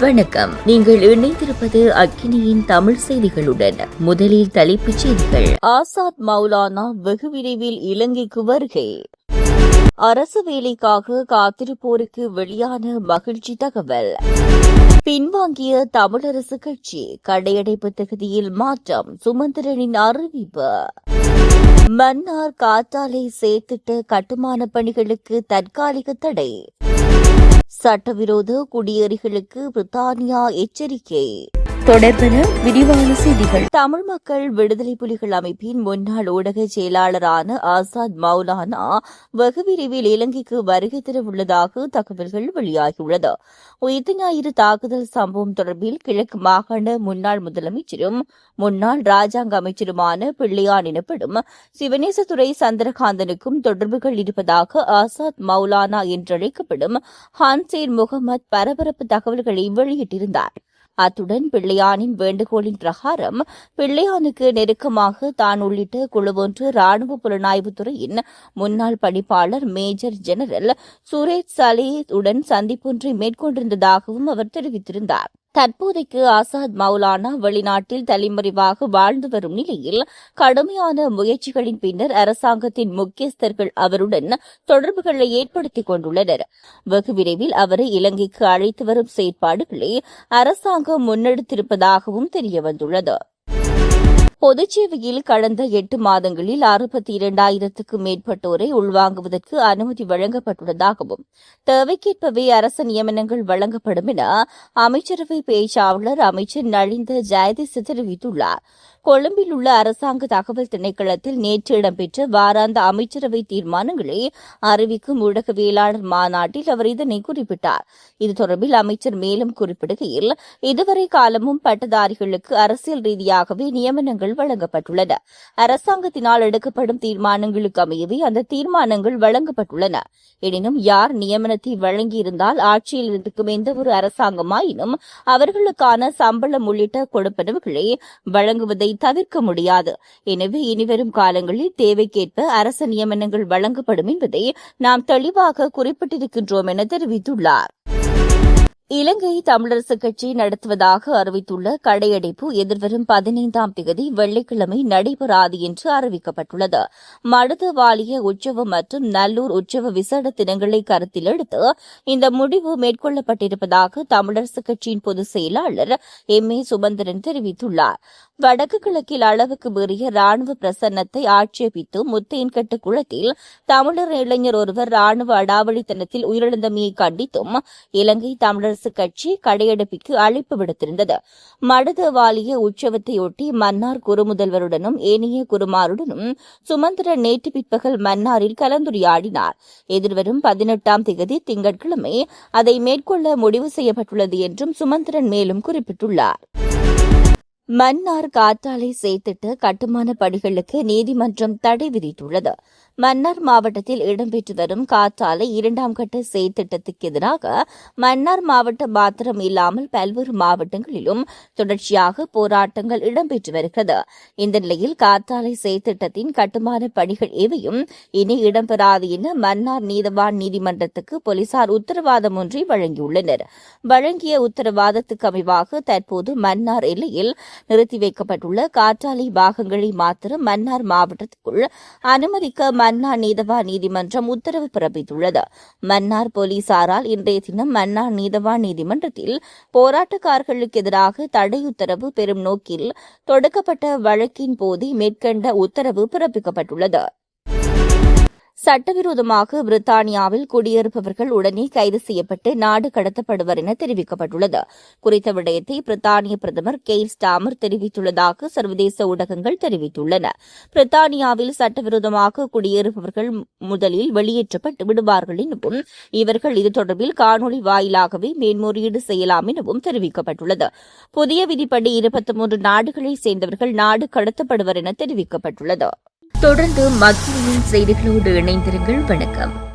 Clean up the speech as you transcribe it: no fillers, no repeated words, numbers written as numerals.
வணக்கம். நீங்கள் இணைந்திருப்பது அக்கினியின் தமிழ் செய்திகளுடன். முதலில் தலைப்புச் செய்திகள். ஆசாத் மௌலானா வெகு விரைவில் இலங்கைக்கு வருகை. அரசு வேலைக்காக காத்திருப்போருக்கு வெளியான மகிழ்ச்சி தகவல். பின்வாங்கிய தமிழரசு கட்சி, கடையடைப்பு தொகுதியில் மாற்றம், சுமந்திரனின் அறிவிப்பு. மன்னார் காற்றாலை செயற்திட்ட கட்டுமான பணிகளுக்கு தற்காலிக தடை. சட்டவிரோத குடியேறிகளுக்கு பிரித்தானியா எச்சரிக்கை. தொடர்பென விரிவான செய்திகள். தமிழ் மக்கள் விடுதலை புலிகள் அமைப்பின் முன்னாள் ஊடக செயலாளரான ஆசாத் மௌலானா வெகு விரைவில் இலங்கைக்கு வருகை தரவுள்ளதாக தகவல்கள் வெளியாகியுள்ளது. உயிர்த்த ஞாயிறு தாக்குதல் சம்பவம் தொடர்பில் கிழக்கு மாகாண முன்னாள் முதலமைச்சரும் முன்னாள் ராஜாங்க அமைச்சருமான பிள்ளையான் எனப்படும் சிவனேசதுரை சந்திரகாந்தனுக்கும் தொடர்புகள் இருப்பதாக ஆசாத் மௌலானா என்றழைக்கப்படும் ஹான்சேர் முகமது பரபரப்பு தகவல்களை வெளியிட்டிருந்தார். அத்துடன் பிள்ளையானின் வேண்டுகோளின் பிரகாரம் பிள்ளையானுக்கு நெருக்கமாக தான் உள்ளிட்ட குழுவொன்று ராணுவ புலனாய்வுத்துறையின் முன்னாள் பணிப்பாளர் மேஜர் ஜெனரல் சுரேஷ் சலேத் உடன் சந்திப்பொன்றை மேற்கொண்டிருந்ததாகவும் அவர் தெரிவித்திருந்தார். தற்போதைக்கு ஆசாத் மௌலானா வெளிநாட்டில் தலைமறைவாக வாழ்ந்து வரும் நிலையில் கடுமையான முயற்சிகளின் பின்னர் அரசாங்கத்தின் முக்கியஸ்தர்கள் அவருடன் தொடர்புகளை ஏற்படுத்திக் கொண்டுள்ளனர். வெகு விரைவில் அவரை இலங்கைக்கு அழைத்து வரும் செயற்பாடுகளை அரசாங்கம் முன்னெடுத்திருப்பதாகவும் தெரியவந்துள்ளது. பொதுச்சேவையில் கடந்த 8 மாதங்களில் 62,000க்கும் மேற்பட்டோரை உள்வாங்குவதற்கு அனுமதி வழங்கப்பட்டுள்ளதாகவும் தேவைக்கேற்பவே அரசு நியமனங்கள் வழங்கப்படும் என அமைச்சரவை பேச்சாளர் அமைச்சர் நலிந்த ஜெயதிச தெரிவித்துள்ளார். கொழும்பில் உள்ள அரசாங்க தகவல் திணைக்களத்தில் நேற்று இடம்பெற்ற வாராந்த அமைச்சரவை தீர்மானங்களை அறிவிக்கும் ஊடகவியலாளர் மாநாட்டில் அவர் இதனை குறிப்பிட்டார். இது தொடர்பில் அமைச்சர் மேலும் குறிப்பிடுகையில், இதுவரை காலமும் பட்டதாரிகளுக்கு அரசியல் ரீதியாகவே நியமனங்கள் வழங்கப்பட்டுள்ளன. அரசாங்கத்தினால் எடுக்கப்படும் தீர்மானங்களுக்கு அமையவே அந்த தீர்மானங்கள் வழங்கப்பட்டுள்ளன. எனினும் யார் நியமனத்தை வழங்கியிருந்தால் ஆட்சியில் இருக்கும் எந்தவொரு அரசாங்கமாயினும் அவர்களுக்கான சம்பளம் உள்ளிட்ட கொடுப்பனவுகளை வழங்குவதை தவிர்க்க முடியாது. எனவே இனிவரும் காலங்களில் தேவைக்கேற்ப அரசு நியமனங்கள் வழங்கப்படும் என்பதை நாம் தெளிவாக குறிப்பிட்டிருக்கின்றோம் என தெரிவித்துள்ளார். இலங்கை தமிழரசு கட்சி நடத்துவதாக அறிவித்துள்ள கடையடைப்பு எதிர்வரும் 15ஆம் தேதி வெள்ளிக்கிழமை நடைபெறாது என்று அறிவிக்கப்பட்டுள்ளது. மடுது வாலிய உற்சவம் மற்றும் நல்லூர் உற்சவ விசேட தினங்களை கருத்தில் எடுத்து இந்த முடிவு மேற்கொள்ளப்பட்டிருப்பதாக தமிழரசு கட்சியின் பொதுச் செயலாளர் எம்.ஏ. சுமந்திரன் தெரிவித்துள்ளார். வடக்கு கிழக்கில் அளவுக்கு மீறிய ராணுவ பிரசன்னத்தை ஆட்சேபித்து முத்தையன்கட்டு குளத்தில் தமிழர் இளைஞர் ஒருவர் ராணுவ அடாவடித்தனத்தில் உயிரிழந்தமையை கண்டித்தும் இலங்கை தமிழரசு கட்சி கடையடைப்புக்கு அழைப்பு விடுத்திருந்தது. மடுது வாலிய உற்சவத்தையொட்டி மன்னார் குறுமுதல்வருடனும் ஏனைய குருமாருடனும் சுமந்திரன் நேற்று பிற்பகல் மன்னாரில் கலந்துரையாடினார். எதிர்வரும் 18ஆம் தேதி திங்கட்கிழமை அதை மேற்கொள்ள முடிவு செய்யப்பட்டுள்ளது என்றும் சுமந்திரன் மேலும் குறிப்பிட்டுள்ளார். மன்னார் காற்றாலை செயற்திட்ட கட்டுமான பணிகளுக்கு நீதிமன்றம் தடை விதித்துள்ளது. மன்னார் மாவட்டத்தில் இடம்பெற்று வரும் காற்றாலை 2ஆம் கட்ட செயற்திட்டத்துக்கு எதிராக மன்னார் மாவட்டம் மாத்திரம் இல்லாமல் பல்வேறு மாவட்டங்களிலும் தொடர்ச்சியாக போராட்டங்கள் இடம்பெற்று வருகிறது. இந்த நிலையில் காற்றாலை செயற்திட்டத்தின் கட்டுமான பணிகள் எவையும் இனி இடம்பெறாது என மன்னார் நீதவான் நீதிமன்றத்துக்கு போலீசார் உத்தரவாதம் ஒன்றை வழங்கியுள்ளனர். வழங்கிய உத்தரவாதத்துக்கு அமைவாக தற்போது மன்னார் எல்லையில் நிறுத்தி வைக்கப்பட்டுள்ள காற்றாலை பாகங்களை மாத்திரம் மன்னார் மாவட்டத்துக்குள் அனுமதிக்க மன்னார் நீதவான் நீதிமன்றம் உத்தரவு பிறப்பித்துள்ளது. மன்னார் போலீசாரால் இன்றைய தினம் மன்னார் நீதவான் நீதிமன்றத்தில் போராட்டக்காரர்களுக்கு எதிராக தடை உத்தரவு பெறும் நோக்கில் தொடுக்கப்பட்ட வழக்கின் போது மேற்கண்ட உத்தரவு பிறப்பிக்கப்பட்டுள்ளது. சட்டவிரோதமாக பிரித்தானியாவில் குடியிருப்பவர்கள் உடனே கைது செய்யப்பட்டு நாடு கடத்தப்படுவர் என தெரிவிக்கப்பட்டுள்ளது. குறித்த விடயத்தை பிரித்தானிய பிரதமர் கெய்ர் ஸ்டாமர் தெரிவித்துள்ளதாக சர்வதேச ஊடகங்கள் தெரிவித்துள்ளன. பிரித்தானியாவில் சட்டவிரோதமாக குடியிருப்பவர்கள் முதலில் வெளியேற்றப்பட்டு விடுவார்கள் எனவும் இவர்கள் இது தொடர்பில் காணொலி வாயிலாகவே மேன்முறையீடு செய்யலாம் எனவும் தெரிவிக்கப்பட்டுள்ளது. புதிய விதிப்படி 23 நாடுகளைச் சேர்ந்தவர்கள் நாடு கடத்தப்படுவர் என தெரிவிக்கப்பட்டுள்ளது. தொடர்ந்து மக்களின் செய்திகளோடு இணைந்திருங்கள். வணக்கம்.